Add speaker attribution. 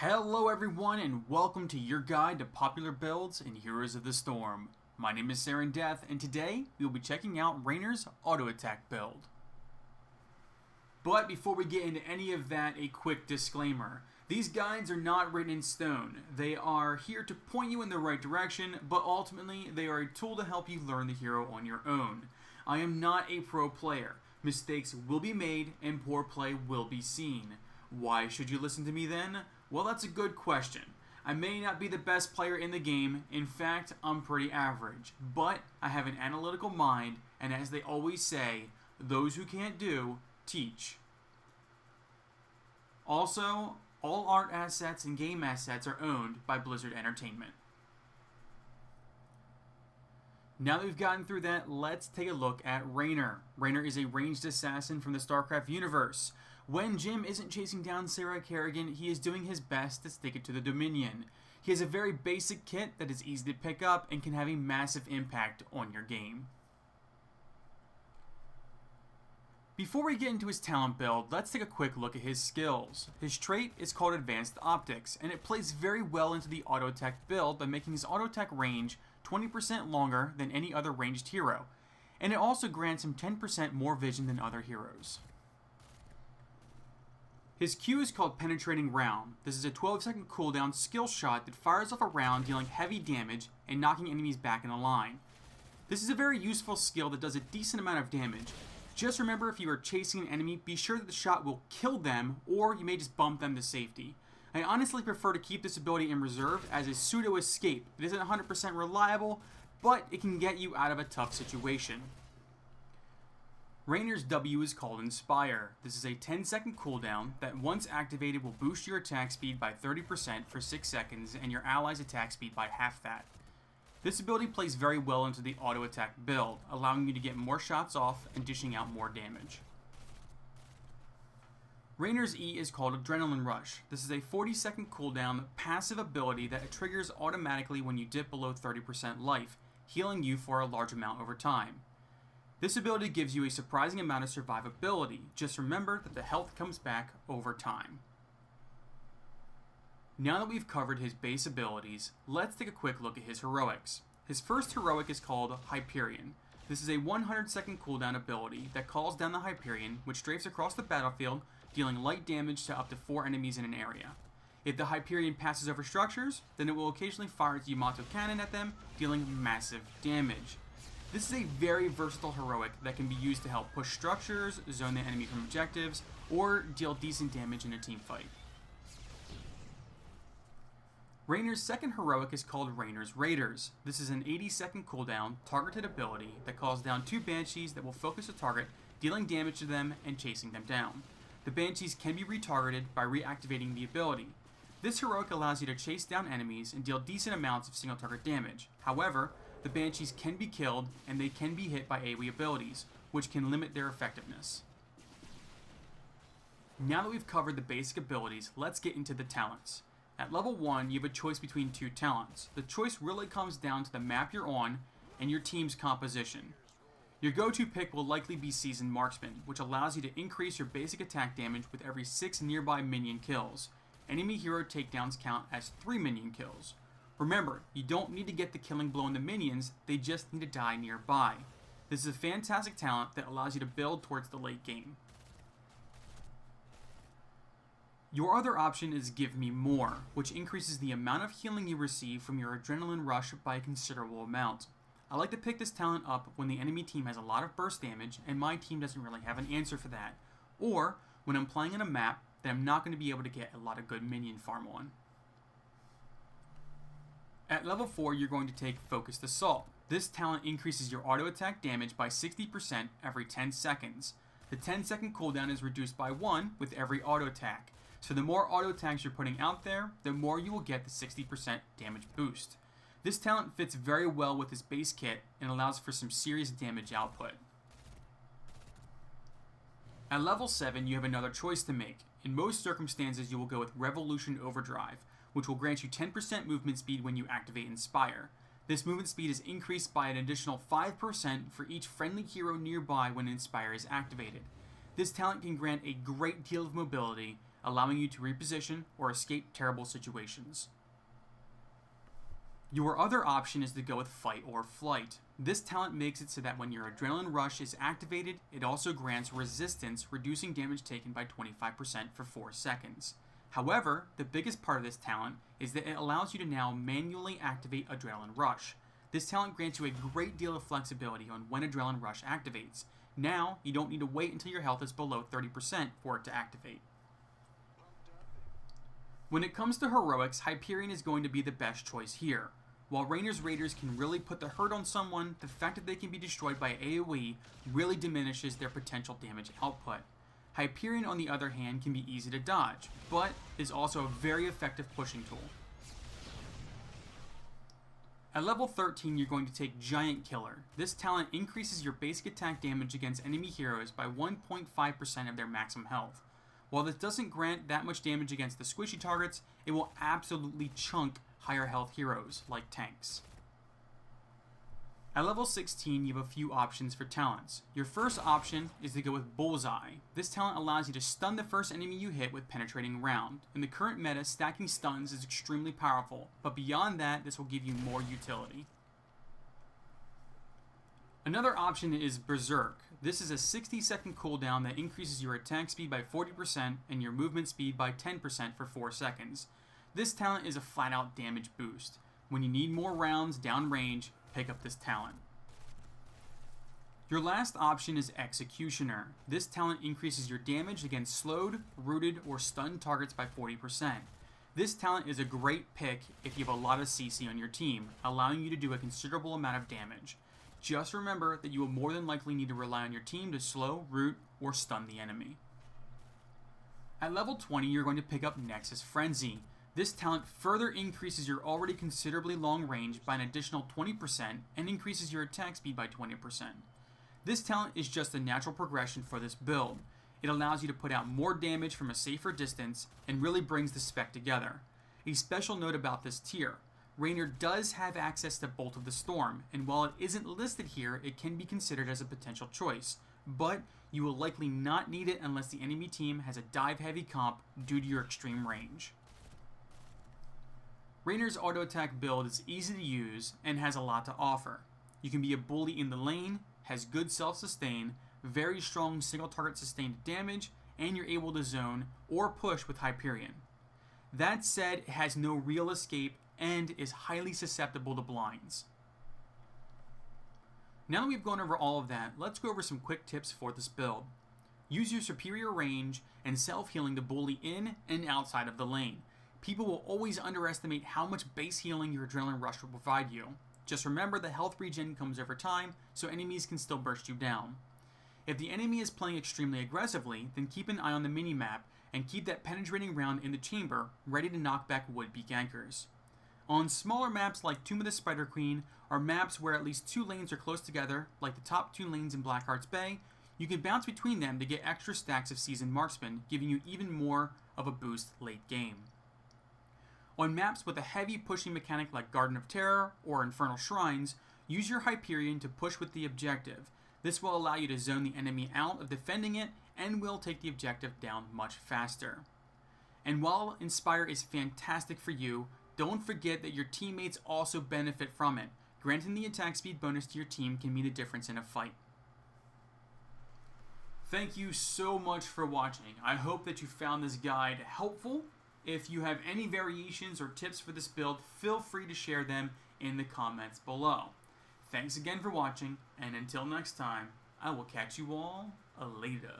Speaker 1: Hello everyone and welcome to your guide to popular builds and Heroes of the Storm. My name is Saren Death and today we will be checking out Raynor's Auto Attack build. But before we get into any of that, a quick disclaimer. These guides are not written in stone. They are here to point you in the right direction, but ultimately they are a tool to help you learn the hero on your own. I am not a pro player. Mistakes will be made and poor play will be seen. Why should you listen to me then? Well, that's a good question. I may not be the best player in the game. In fact, I'm pretty average. But I have an analytical mind, and as they always say, those who can't do, teach. Also, all art assets and game assets are owned by Blizzard Entertainment. Now that we've gotten through that, let's take a look at Raynor. Raynor is a ranged assassin from the StarCraft universe. When Jim isn't chasing down Sarah Kerrigan, he is doing his best to stick it to the Dominion. He has a very basic kit that is easy to pick up and can have a massive impact on your game. Before we get into his talent build, let's take a quick look at his skills. His trait is called Advanced Optics, and it plays very well into the Auto Attack build by making his Auto Attack range 20% longer than any other ranged hero, and it also grants him 10% more vision than other heroes. His Q is called Penetrating Round. This is a 12-second cooldown skill shot that fires off a round dealing heavy damage and knocking enemies back in a line. This is a very useful skill that does a decent amount of damage. Just remember, if you are chasing an enemy, be sure that the shot will kill them, or you may just bump them to safety. I honestly prefer to keep this ability in reserve as a pseudo escape. It isn't 100% reliable, but it can get you out of a tough situation. Raynor's W is called Inspire. This is a 10-second cooldown that once activated will boost your attack speed by 30% for 6 seconds and your allies' attack speed by half that. This ability plays very well into the auto attack build, allowing you to get more shots off and dishing out more damage. Raynor's E is called Adrenaline Rush. This is a 40-second cooldown passive ability that triggers automatically when you dip below 30% life, healing you for a large amount over time. This ability gives you a surprising amount of survivability. Just remember that the health comes back over time. Now that we've covered his base abilities, let's take a quick look at his heroics. His first heroic is called Hyperion. This is a 100-second cooldown ability that calls down the Hyperion, which strafes across the battlefield, dealing light damage to up to 4 enemies in an area. If the Hyperion passes over structures, then it will occasionally fire its Yamato cannon at them, dealing massive damage. This is a very versatile heroic that can be used to help push structures, zone the enemy from objectives, or deal decent damage in a team fight. Raynor's second heroic is called Raynor's Raiders. This is an 80-second cooldown, targeted ability that calls down 2 Banshees that will focus a target, dealing damage to them and chasing them down. The Banshees can be retargeted by reactivating the ability. This heroic allows you to chase down enemies and deal decent amounts of single target damage. However, the Banshees can be killed and they can be hit by AoE abilities, which can limit their effectiveness. Now that we've covered the basic abilities, let's get into the talents. At level 1, you have a choice between 2 talents. The choice really comes down to the map you're on and your team's composition. Your go-to pick will likely be Seasoned Marksman, which allows you to increase your basic attack damage with every 6 nearby minion kills. Enemy hero takedowns count as 3 minion kills. Remember, you don't need to get the killing blow on the minions, they just need to die nearby. This is a fantastic talent that allows you to build towards the late game. Your other option is Give Me More, which increases the amount of healing you receive from your Adrenaline Rush by a considerable amount. I like to pick this talent up when the enemy team has a lot of burst damage and my team doesn't really have an answer for that, or when I'm playing on a map that I'm not going to be able to get a lot of good minion farm on. At level 4, you're going to take Focused Assault. This talent increases your auto attack damage by 60% every 10 seconds. The 10-second cooldown is reduced by 1 with every auto attack. So the more auto attacks you're putting out there, the more you will get the 60% damage boost. This talent fits very well with his base kit and allows for some serious damage output. At level 7, you have another choice to make. In most circumstances, you will go with Revolution Overdrive, which will grant you 10% movement speed when you activate Inspire. This movement speed is increased by an additional 5% for each friendly hero nearby when Inspire is activated. This talent can grant a great deal of mobility, allowing you to reposition or escape terrible situations. Your other option is to go with Fight or Flight. This talent makes it so that when your Adrenaline Rush is activated, it also grants resistance, reducing damage taken by 25% for 4 seconds. However, the biggest part of this talent is that it allows you to now manually activate Adrenaline Rush. This talent grants you a great deal of flexibility on when Adrenaline Rush activates. Now, you don't need to wait until your health is below 30% for it to activate. When it comes to heroics, Hyperion is going to be the best choice here. While Raynor's Raiders can really put the hurt on someone, the fact that they can be destroyed by AoE really diminishes their potential damage output. Hyperion, on the other hand, can be easy to dodge, but is also a very effective pushing tool. At level 13, you're going to take Giant Killer. This talent increases your basic attack damage against enemy heroes by 1.5% of their maximum health. While this doesn't grant that much damage against the squishy targets, it will absolutely chunk higher health heroes, like tanks. At level 16, you have a few options for talents. Your first option is to go with Bullseye. This talent allows you to stun the first enemy you hit with Penetrating Round. In the current meta, stacking stuns is extremely powerful, but beyond that, this will give you more utility. Another option is Berserk. This is a 60-second cooldown that increases your attack speed by 40% and your movement speed by 10% for 4 seconds. This talent is a flat-out damage boost. When you need more rounds downrange, pick up this talent. Your last option is Executioner. This talent increases your damage against slowed, rooted, or stunned targets by 40%. This talent is a great pick if you have a lot of CC on your team, allowing you to do a considerable amount of damage. Just remember that you will more than likely need to rely on your team to slow, root, or stun the enemy. At level 20, you're going to pick up Nexus Frenzy. This talent further increases your already considerably long range by an additional 20% and increases your attack speed by 20%. This talent is just a natural progression for this build. It allows you to put out more damage from a safer distance and really brings the spec together. A special note about this tier: Raynor does have access to Bolt of the Storm, and while it isn't listed here, it can be considered as a potential choice, but you will likely not need it unless the enemy team has a dive-heavy comp due to your extreme range. Raynor's Auto Attack build is easy to use and has a lot to offer. You can be a bully in the lane, has good self-sustain, very strong single target sustained damage, and you're able to zone or push with Hyperion. That said, it has no real escape and is highly susceptible to blinds. Now that we've gone over all of that, let's go over some quick tips for this build. Use your superior range and self-healing to bully in and outside of the lane. People will always underestimate how much base healing your Adrenaline Rush will provide you. Just remember the health regen comes over time, so enemies can still burst you down. If the enemy is playing extremely aggressively, then keep an eye on the minimap and keep that Penetrating Round in the chamber ready to knock back would-be gankers. On smaller maps like Tomb of the Spider Queen, or maps where at least 2 lanes are close together, like the top 2 lanes in Blackheart's Bay, you can bounce between them to get extra stacks of Seasoned Marksman, giving you even more of a boost late game. On maps with a heavy pushing mechanic like Garden of Terror or Infernal Shrines, use your Hyperion to push with the objective. This will allow you to zone the enemy out of defending it and will take the objective down much faster. And while Inspire is fantastic for you, don't forget that your teammates also benefit from it. Granting the attack speed bonus to your team can mean the difference in a fight. Thank you so much for watching. I hope that you found this guide helpful. If you have any variations or tips for this build, feel free to share them in the comments below. Thanks again for watching, and until next time, I will catch you all later.